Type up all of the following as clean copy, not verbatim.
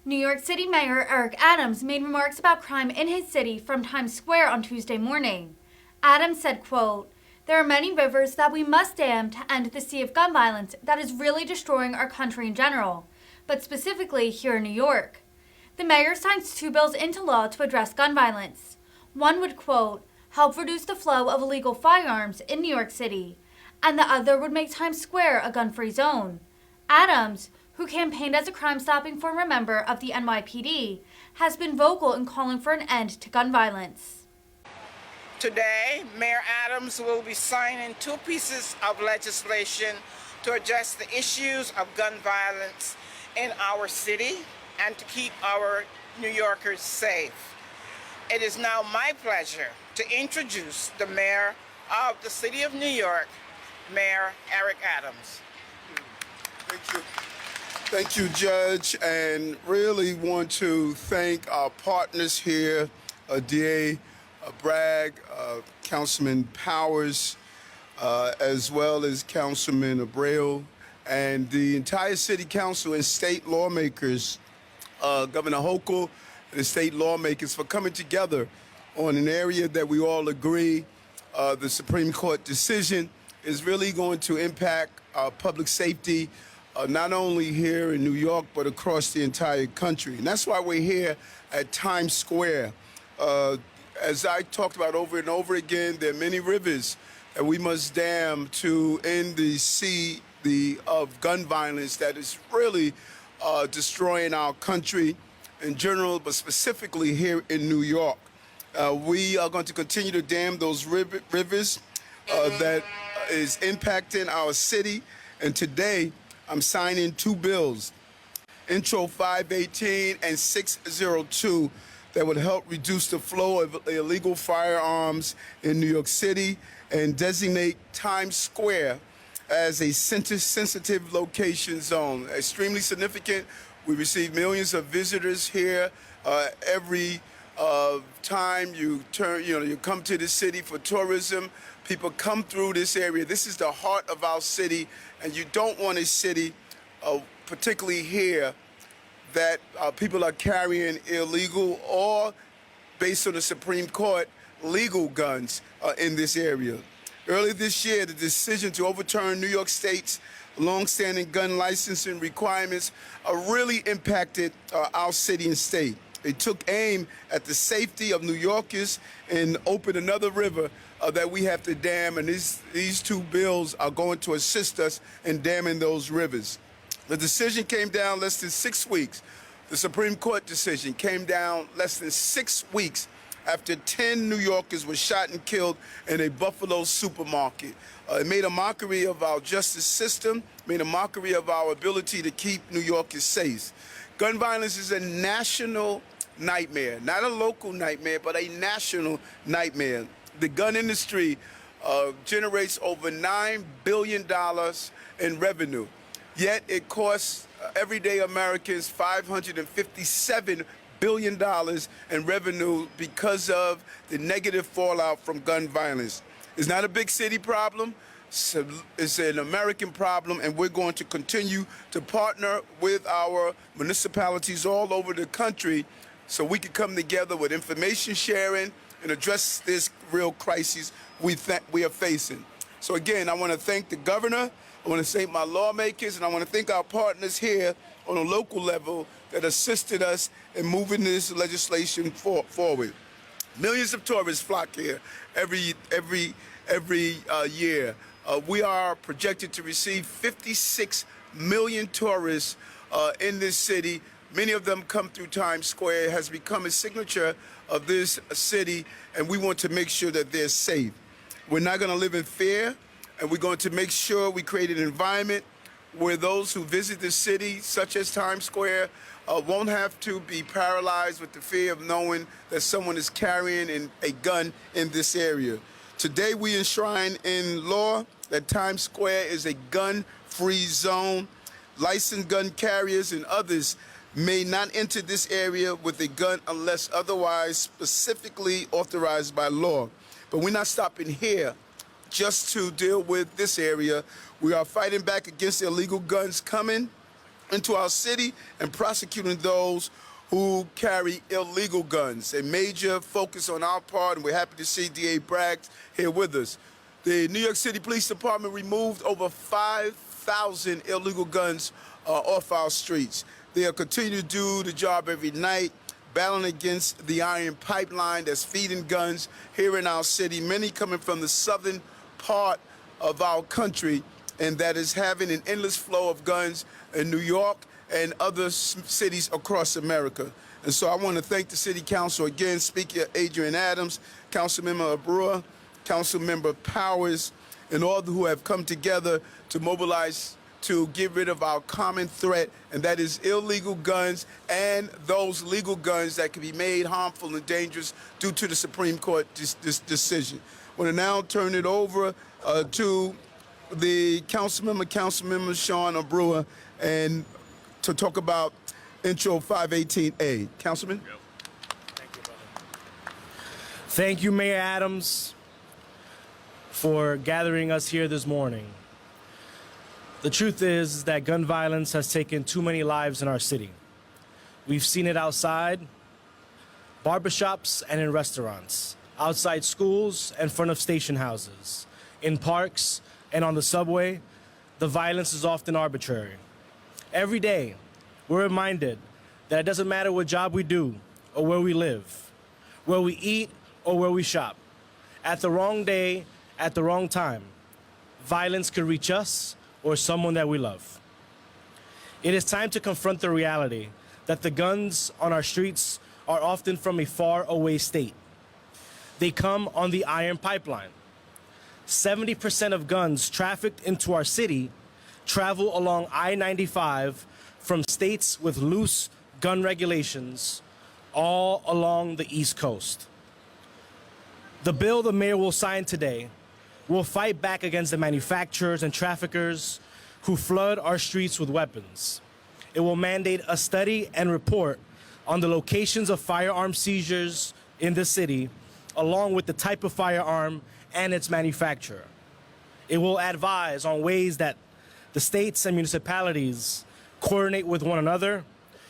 New York City Mayor Eric Adams made remarks about crime in his city from Times Square on Tuesday morning. Adams said, quote, "There are many rivers that we must dam to end the sea of gun violence that is really destroying our country in general, but specifically here in New York." The mayor signs two bills into law to address gun violence. One would, quote, "help reduce the flow of illegal firearms in New York City," and the other would make Times Square a gun-free zone. Adams, who campaigned as a crime-stopping former member of the NYPD, has been vocal in calling for an end to gun violence. Today, Mayor Adams will be signing two pieces of legislation to address the issues of gun violence in our city and to keep our New Yorkers safe. It is now my pleasure to introduce the Mayor of the City of New York, Mayor Eric Adams. Thank you. Thank you, Judge, and really want to thank our partners here, DA Bragg, Councilman Powers, as well as Councilman Abreu, and the entire City Council and state lawmakers, Governor Hochul and the state lawmakers for coming together on an area that we all agree the Supreme Court decision is really going to impact public safety, not only here in New York, but across the entire country. And that's why we're here at Times Square. As I talked about over and over again, there are many rivers that we must dam to end the sea of gun violence that is really destroying our country in general, but specifically here in New York. We are going to continue to dam those rivers that is impacting our city. And today, I'm signing two bills, Intro 518 and 602, that would help reduce the flow of illegal firearms in New York City and designate Times Square as a sensitive location zone. Extremely significant. We receive millions of visitors here every time you come to the city for tourism. People come through this area. This is the heart of our city, and you don't want a city, particularly here, that people are carrying illegal or, based on the Supreme Court, legal guns in this area. Earlier this year, the decision to overturn New York State's longstanding gun licensing requirements really impacted our city and state. They took aim at the safety of New Yorkers and opened another river that we have to dam, and these two bills are going to assist us in damming those rivers. The decision came down less than 6 weeks. The Supreme Court decision came down less than 6 weeks after 10 New Yorkers were shot and killed in a Buffalo supermarket. It made a mockery of our justice system, made a mockery of our ability to keep New Yorkers safe. Gun violence is a national nightmare, not a local nightmare, but a national nightmare. The gun industry generates over $9 billion in revenue, yet it costs everyday Americans $557 billion in revenue because of the negative fallout from gun violence. It's not a big city problem. It's an American problem, and we're going to continue to partner with our municipalities all over the country so we can come together with information sharing and address this real crisis we are facing. So again, I want to thank the governor, I want to thank my lawmakers, and I want to thank our partners here on a local level that assisted us in moving this legislation forward. Millions of tourists flock here every year. We are projected to receive 56 million tourists in this city. Many of them come through Times Square. It has become a signature of this city, and we want to make sure that they're safe. We're not going to live in fear, and we're going to make sure we create an environment where those who visit the city, such as Times Square, won't have to be paralyzed with the fear of knowing that someone is carrying a gun in this area. Today, we enshrine in law that Times Square is a gun-free zone. Licensed gun carriers and others may not enter this area with a gun unless otherwise specifically authorized by law. But we're not stopping here just to deal with this area. We are fighting back against illegal guns coming into our city and prosecuting those who carry illegal guns. A major focus on our part, and we're happy to see DA Bragg here with us. The New York City Police Department removed over 5,000 illegal guns off our streets. They'll continue to do the job every night, battling against the iron pipeline that's feeding guns here in our city, many coming from the southern part of our country, and that is having an endless flow of guns in New York and other cities across America. And so I want to thank the City Council again, Speaker Adrian Adams, Councilmember Brewer, Councilmember Powers, and all who have come together to mobilize to get rid of our common threat, and that is illegal guns and those legal guns that can be made harmful and dangerous due to the Supreme Court decision. I want to now turn it over to the Councilmember Sean Brewer, and to talk about Intro 518A. Councilman? Thank you, brother. Thank you, Mayor Adams, for gathering us here this morning. The truth is that gun violence has taken too many lives in our city. We've seen it outside barbershops and in restaurants, outside schools and in front of station houses, in parks and on the subway. The violence is often arbitrary. Every day, we're reminded that it doesn't matter what job we do or where we live, where we eat or where we shop. At the wrong day, at the wrong time, violence could reach us or someone that we love. It is time to confront the reality that the guns on our streets are often from a far away state. They come on the iron pipeline. 70% of guns trafficked into our city travel along I-95 from states with loose gun regulations all along the East Coast. The bill the mayor will sign today will fight back against the manufacturers and traffickers who flood our streets with weapons. It will mandate a study and report on the locations of firearm seizures in the city, along with the type of firearm and its manufacturer. It will advise on ways that the states and municipalities coordinate with one another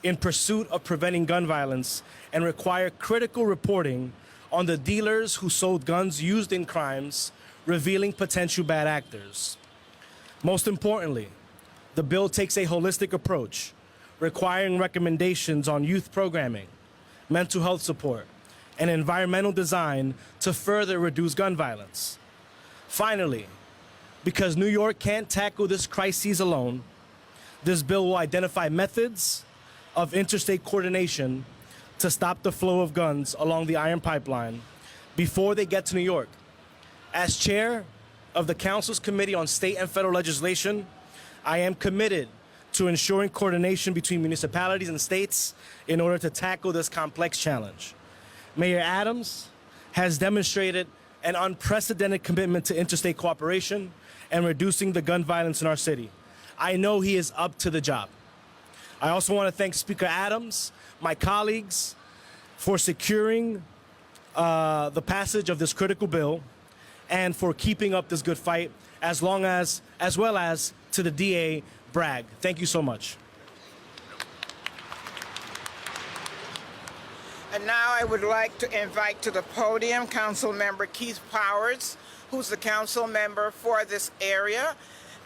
in pursuit of preventing gun violence, and require critical reporting on the dealers who sold guns used in crimes, revealing potential bad actors. Most importantly, the bill takes a holistic approach, requiring recommendations on youth programming, mental health support, and environmental design to further reduce gun violence. Finally, because New York can't tackle this crisis alone, this bill will identify methods of interstate coordination to stop the flow of guns along the iron pipeline before they get to New York. As chair of the Council's Committee on State and Federal Legislation, I am committed to ensuring coordination between municipalities and states in order to tackle this complex challenge. Mayor Adams has demonstrated an unprecedented commitment to interstate cooperation and reducing the gun violence in our city. I know he is up to the job. I also want to thank Speaker Adams, my colleagues, for securing the passage of this critical bill and for keeping up this good fight, as well as to the DA Bragg. Thank you so much. And now I would like to invite to the podium Councilmember Keith Powers, who's the council member for this area.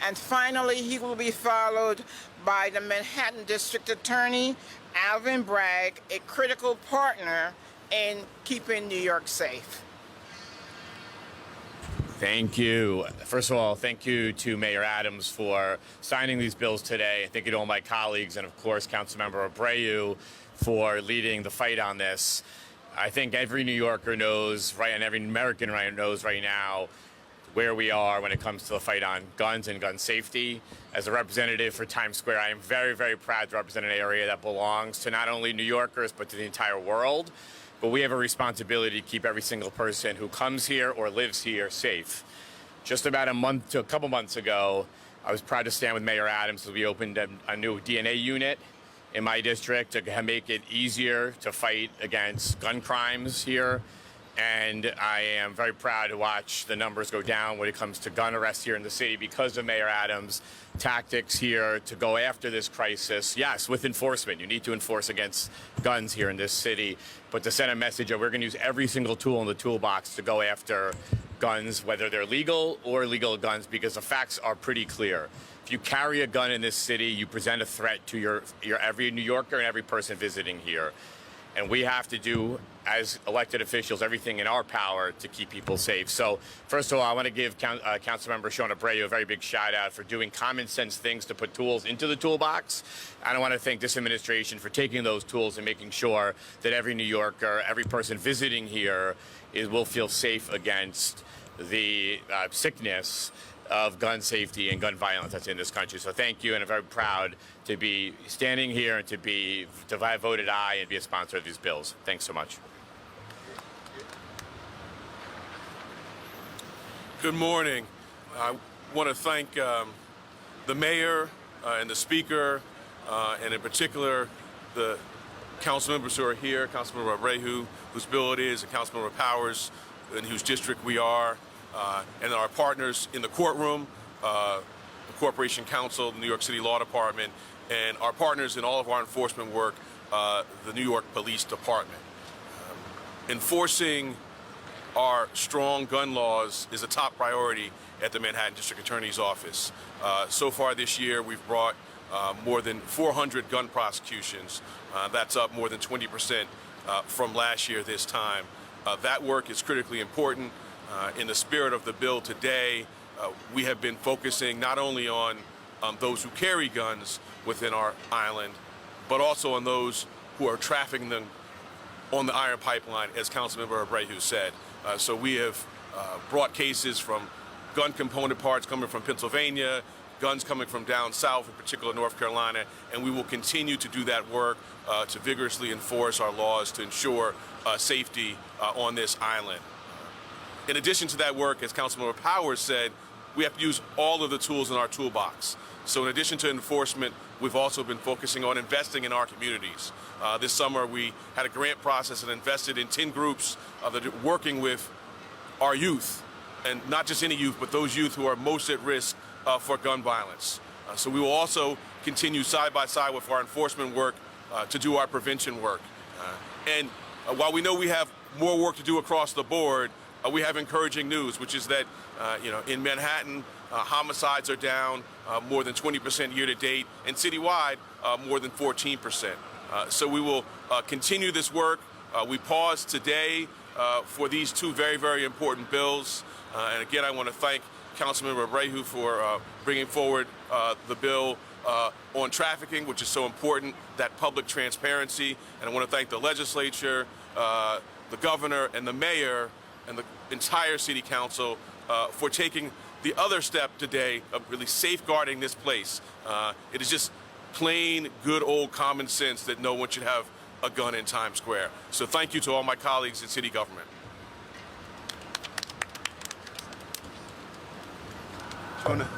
And finally, he will be followed by the Manhattan District Attorney, Alvin Bragg, a critical partner in keeping New York safe. Thank you. First of all, thank you to Mayor Adams for signing these bills today. Thank you to all my colleagues, and of course, Councilmember Abreu for leading the fight on this. I think every New Yorker knows, right, and every American knows right now where we are when it comes to the fight on guns and gun safety. As a representative for Times Square, I am very, very proud to represent an area that belongs to not only New Yorkers, but to the entire world. But we have a responsibility to keep every single person who comes here or lives here safe. Just about a couple months ago, I was proud to stand with Mayor Adams as we opened a new DNA unit in my district to make it easier to fight against gun crimes here. And I am very proud to watch the numbers go down when it comes to gun arrests here in the city because of Mayor Adams' tactics here to go after this crisis. Yes, with enforcement. You need to enforce against guns here in this city, but to send a message that we're going to use every single tool in the toolbox to go after guns, whether they're legal or illegal guns, because the facts are pretty clear. If you carry a gun in this city, you present a threat to your every New Yorker and every person visiting here. And we have to do, as elected officials, everything in our power to keep people safe. So, first of all, I want to give Councilmember Sean Abreu a very big shout out for doing common sense things to put tools into the toolbox. And I want to thank this administration for taking those tools and making sure that every New Yorker, every person visiting here will feel safe against the sickness of gun safety and gun violence that's in this country. So thank you, and I'm very proud to be standing here and to have voted aye and be a sponsor of these bills. Thanks so much. Good morning. I want to thank the mayor and the speaker, and in particular the council members who are here, Councilmember Abreu, whose bill it is, and Councilmember Powers, in whose district we are, and our partners in the courtroom, the Corporation Counsel, the New York City Law Department, and our partners in all of our enforcement work, the New York Police Department. Enforcing our strong gun laws is a top priority at the Manhattan District Attorney's Office. So far this year, we've brought more than 400 gun prosecutions. That's up more than 20% from last year this time. That work is critically important. In the spirit of the bill today, we have been focusing not only on those who carry guns within our island, but also on those who are trafficking them on the iron pipeline, as Councilmember Abreu said. So we have brought cases from gun component parts coming from Pennsylvania, guns coming from down south, in particular North Carolina, and we will continue to do that work to vigorously enforce our laws to ensure safety on this island. In addition to that work, as Councilmember Powers said, we have to use all of the tools in our toolbox. So in addition to enforcement, we've also been focusing on investing in our communities. This summer, we had a grant process and invested in 10 groups that are working with our youth, and not just any youth, but those youth who are most at risk for gun violence. So we will also continue side by side with our enforcement work to do our prevention work. And while we know we have more work to do across the board, we have encouraging news, which is that in Manhattan, homicides are down more than 20% year to date, and citywide, more than 14%. So we will continue this work. We paused today for these two very, very important bills. And again, I want to thank Councilmember Abreu for bringing forward the bill on trafficking, which is so important, that public transparency. And I want to thank the legislature, the governor, and the mayor, and the entire city council for taking the other step today of really safeguarding this place. It is just plain good old common sense that no one should have a gun in Times Square. So thank you to all my colleagues in city government. Jonah.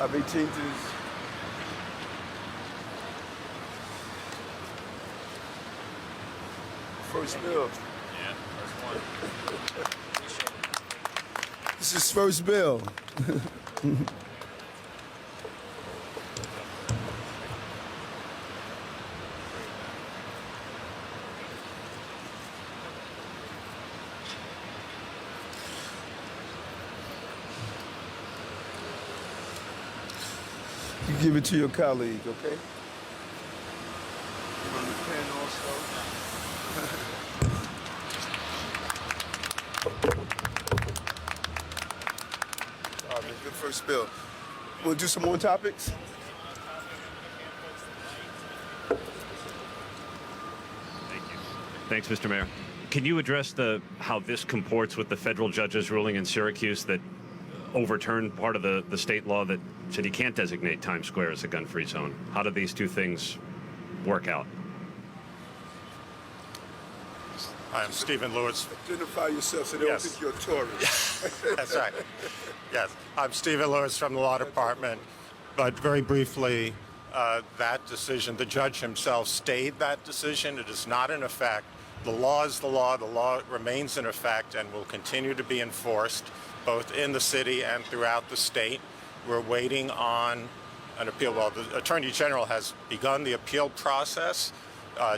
Of 18th is first bill. Yeah, first one. This is first bill. You give it to your colleague, okay? Give him the pen also. All right, man, good first bill. We'll do some more topics? Thanks, Mr. Mayor. Can you address how this comports with the federal judge's ruling in Syracuse that overturned part of the state law that said you can't designate Times Square as a gun-free zone? How do these two things work out? I'm Stephen Lewis. Identify yourself so they don't Yes. think you're a tourist. That's right. Yes, I'm Stephen Lewis from the Law Department. But very briefly, that decision, the judge himself stayed that decision. It is not in effect. The law is the law. The law remains in effect and will continue to be enforced both in the city and throughout the state. We're waiting on an appeal. Well, the Attorney General has begun the appeal process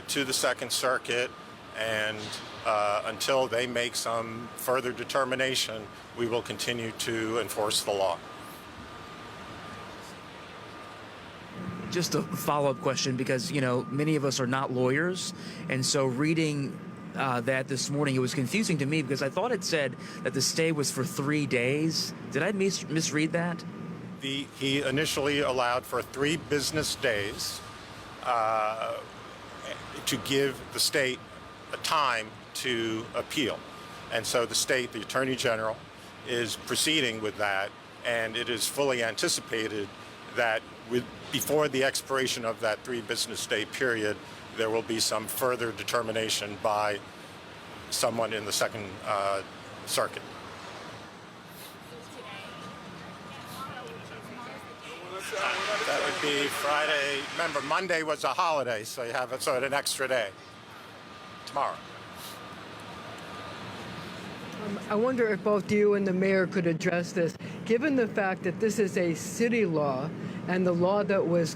to the Second Circuit, and until they make some further determination, we will continue to enforce the law. Just a follow-up question, because, you know, many of us are not lawyers, and so reading that this morning, it was confusing to me because I thought it said that the stay was for 3 days. Did I misread that? He initially allowed for 3 business days to give the state a time to appeal. And so the state, the Attorney General, is proceeding with that, and it is fully anticipated that before the expiration of that 3 business day period, there will be some further determination by someone in the Second Circuit. That would be Friday. Remember, Monday was a holiday, so you have an extra day. Tomorrow. I wonder if both you and the mayor could address this. Given the fact that this is a city law and the law that was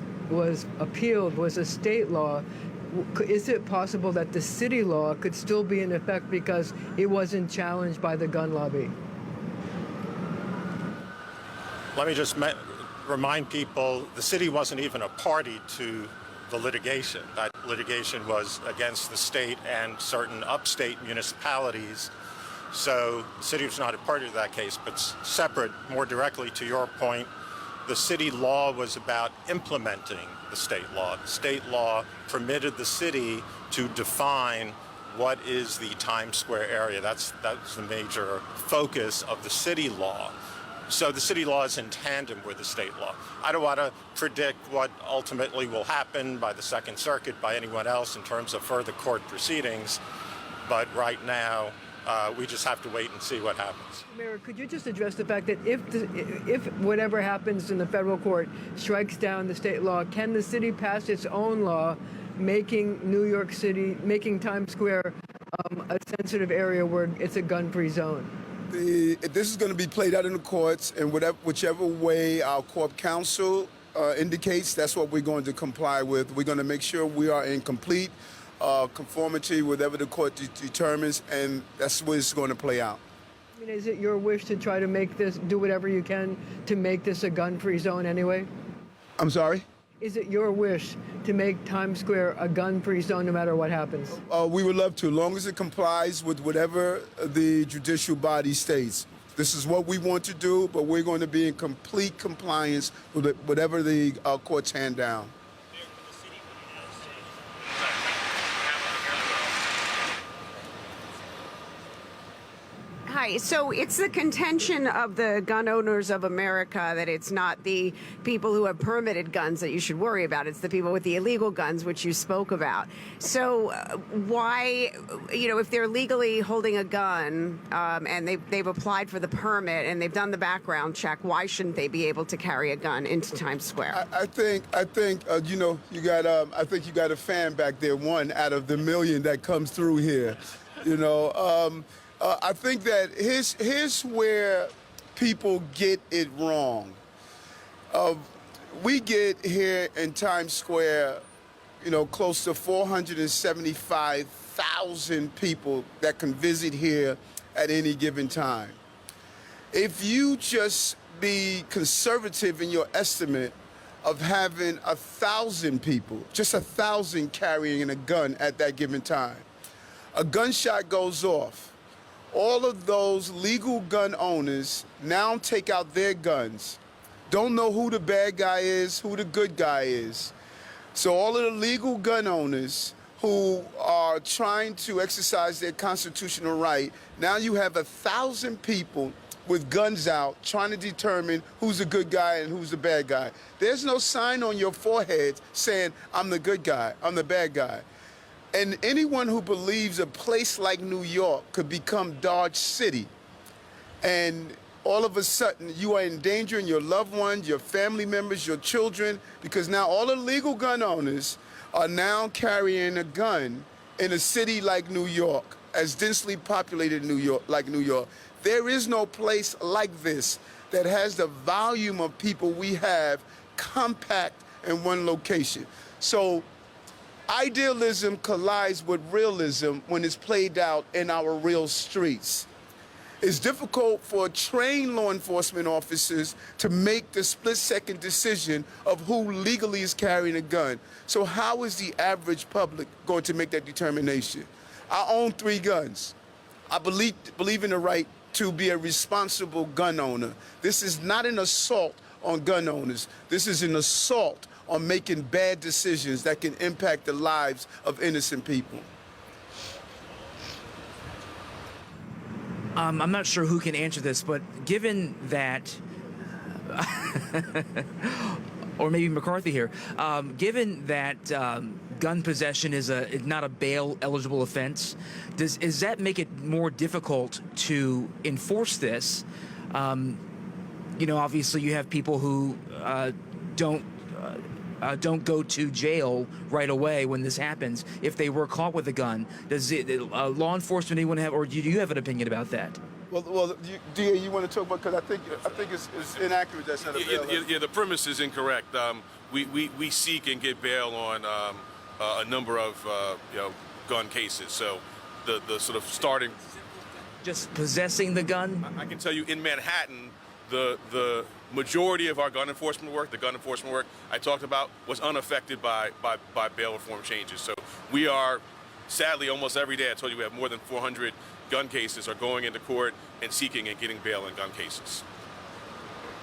appealed was a state law, is it possible that the city law could still be in effect because it wasn't challenged by the gun lobby? Let me just remind people, the city wasn't even a party to the litigation. That litigation was against the state and certain upstate municipalities. So the city was not a party to that case, but separate, more directly to your point, the city law was about implementing the state law. The state law permitted the city to define what is the Times Square area. That's the major focus of the city law. So the city law is in tandem with the state law. I don't want to predict what ultimately will happen by the Second Circuit, by anyone else in terms of further court proceedings, but right now we just have to wait and see what happens. Mayor, could you just address the fact that if whatever happens in the federal court strikes down the state law, can the city pass its own law making Times Square a sensitive area where it's a gun-free zone? This is going to be played out in the courts, and whichever way our court counsel indicates, that's what we're going to comply with. We're going to make sure we are in complete conformity with whatever the court determines, and that's where it's going to play out. I mean, is it your wish to try to do whatever you can to make this a gun-free zone anyway? I'm sorry? Is it your wish to make Times Square a gun-free zone no matter what happens? We would love to, as long as it complies with whatever the judicial body states. This is what we want to do, but we're going to be in complete compliance with whatever the courts hand down. Hi. So it's the contention of the gun owners of America that it's not the people who have permitted guns that you should worry about. It's the people with the illegal guns, which you spoke about. So why, if they're legally holding a gun and they've applied for the permit and they've done the background check, why shouldn't they be able to carry a gun into Times Square? I think you got a fan back there, one out of the million that comes through here. I think that here's where people get it wrong. We get here in Times Square, close to 475,000 people that can visit here at any given time. If you just be conservative in your estimate of having 1,000 people, just 1,000 carrying a gun at that given time, a gunshot goes off. All of those legal gun owners now take out their guns, don't know who the bad guy is, who the good guy is. So all of the legal gun owners who are trying to exercise their constitutional right. Now you have 1,000 people with guns out trying to determine who's the good guy and who's the bad guy. There's no sign on your forehead saying, I'm the good guy, I'm the bad guy. And anyone who believes a place like New York could become Dodge City, and all of a sudden you are endangering your loved ones, your family members, your children, because now all the legal gun owners are now carrying a gun in a city like New York, as densely populated New York, like New York. There is no place like this that has the volume of people we have compact in one location. So idealism collides with realism when it's played out in our real streets. It's difficult for trained law enforcement officers to make the split-second decision of who legally is carrying a gun. So how is the average public going to make that determination? I own 3 guns. I believe in the right to be a responsible gun owner. This is not an assault on gun owners. This is an assault on making bad decisions that can impact the lives of innocent people. I'm not sure who can answer this, but given that, or maybe McCarthy here, given that gun possession is not a bail-eligible offense, does that make it more difficult to enforce this? You know, obviously you have people who don't go to jail right away when this happens if they were caught with a gun. Does law enforcement, anyone have, or do you have an opinion about that? Well, DA, you want to talk about, because I think it's inaccurate. That's not a bail. Yeah, the premise is incorrect. We seek and get bail on a number of gun cases. So the sort of starting. Just possessing the gun? I can tell you in Manhattan, the majority of our gun enforcement work, the gun enforcement work I talked about, was unaffected by bail reform changes. So we are, sadly, almost every day, I told you we have more than 400 gun cases are going into court and seeking and getting bail in gun cases.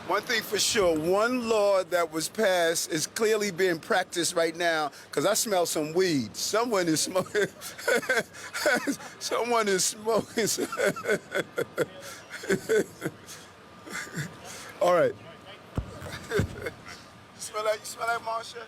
One thing for sure, one law that was passed is clearly being practiced right now, because I smell some weed. Someone is smoking. Someone is smoking. All right. You smell that, Marsha?